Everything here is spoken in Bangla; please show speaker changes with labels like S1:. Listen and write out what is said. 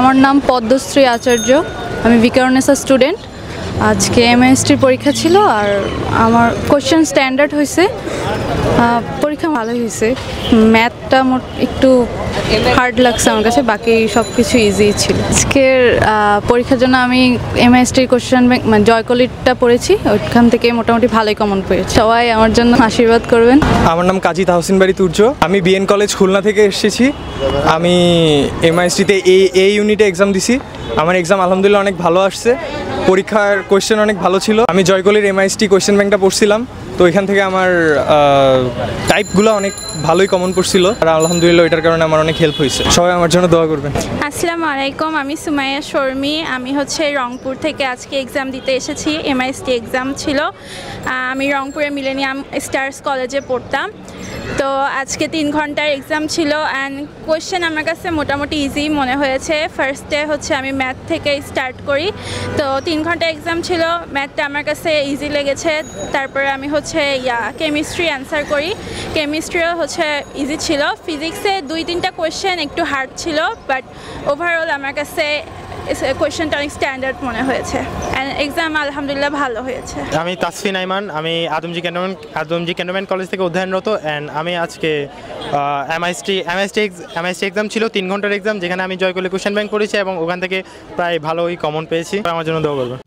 S1: আমার নাম পদ্মশ্রী আচার্য, আমি বিকারুন্নেসা স্টুডেন্ট। আজকে এমএসটির পরীক্ষা ছিল আর আমার কোশ্চেন স্ট্যান্ডার্ড হয়েছে, পরীক্ষা ভালোই হয়েছে। ম্যাথটা একটু হার্ড লাগছে আমার কাছে, বাকি সব কিছু ইজি ছিল। আজকের পরীক্ষার জন্য আমি এমএসটির কোশ্চেন ব্যাংক মানে জয়কলিটটা পড়েছি, ওইখান থেকে মোটামুটি ভালোই কমন পেয়েছি। সবাই আমার জন্য আশীর্বাদ করবেন।
S2: আমার নাম কাজী তাহসিন বাড়ি তুর্য, আমি বিএন কলেজ খুলনা থেকে এসেছি। আমি এমআইএসটিতে এই ইউনিটে এক্সাম দিছি। আমার এক্সাম আলহামদুলিল্লাহ অনেক ভালো আসছে, পরীক্ষার কোয়েশ্চেন অনেক ভালো ছিল। আমি জয়কলির এমআইএসটি কোয়েশ্চেন ব্যাংকটা পড়ছিলাম, তো এখান থেকে আমার টাইপগুলো অনেক ভালোই কমন পড়ছিল আর আলহামদুলিল্লাহ এটার কারণে আমার অনেক হেল্প হয়েছে। সবাই আমার জন্য দোয়া করবেন।
S3: আসসালামু আলাইকুম, আমি সুমাইয়া শর্মী। আমি রংপুর থেকে আজকে এক্সাম দিতে এসেছি। এমআইএসটি এক্সাম ছিল। আমি রংপুরে মিলেনিয়াম স্টার্স কলেজে পড়তাম। তো আজকে 3 ঘন্টার এক্সাম ছিল অ্যান্ড কোয়েশ্চেন আমার কাছে মোটামুটি ইজি মনে হয়েছে। ফার্স্টে আমি ম্যাথ থেকে স্টার্ট করি। তো 3 ঘন্টা এক্সাম ছিল, ম্যাথটা আমার কাছে ইজি লেগেছে। তারপরে আমি কেমিস্ট্রি অ্যান্সার করি, কেমিস্ট্রিও ইজি ছিল। ফিজিক্সে 2-3টা কোয়েশ্চেন একটু হার্ড ছিল, বাট ওভারঅল আমার কাছে কোয়েশ্চেনটা অনেক স্ট্যান্ডার্ড মনে হয়েছে অ্যান্ড এক্সাম আলহামদুলিল্লাহ ভালো হয়েছে।
S4: আমি তাসফিন আইমান, আমি আদমজি ক্যান্টনমেন্ট কলেজ থেকে অধ্যয়নরত অ্যান্ড আমি আজকে এমআইএসটি এক্সাম ছিল 3 ঘন্টার এক্সাম, যেখানে আমি জয়কলি কোশ্চেন ব্যাংক পড়েছি এবং ওখান থেকে প্রায় ভালোই কমন পেয়েছি। আমার জন্য দোয়া করবেন।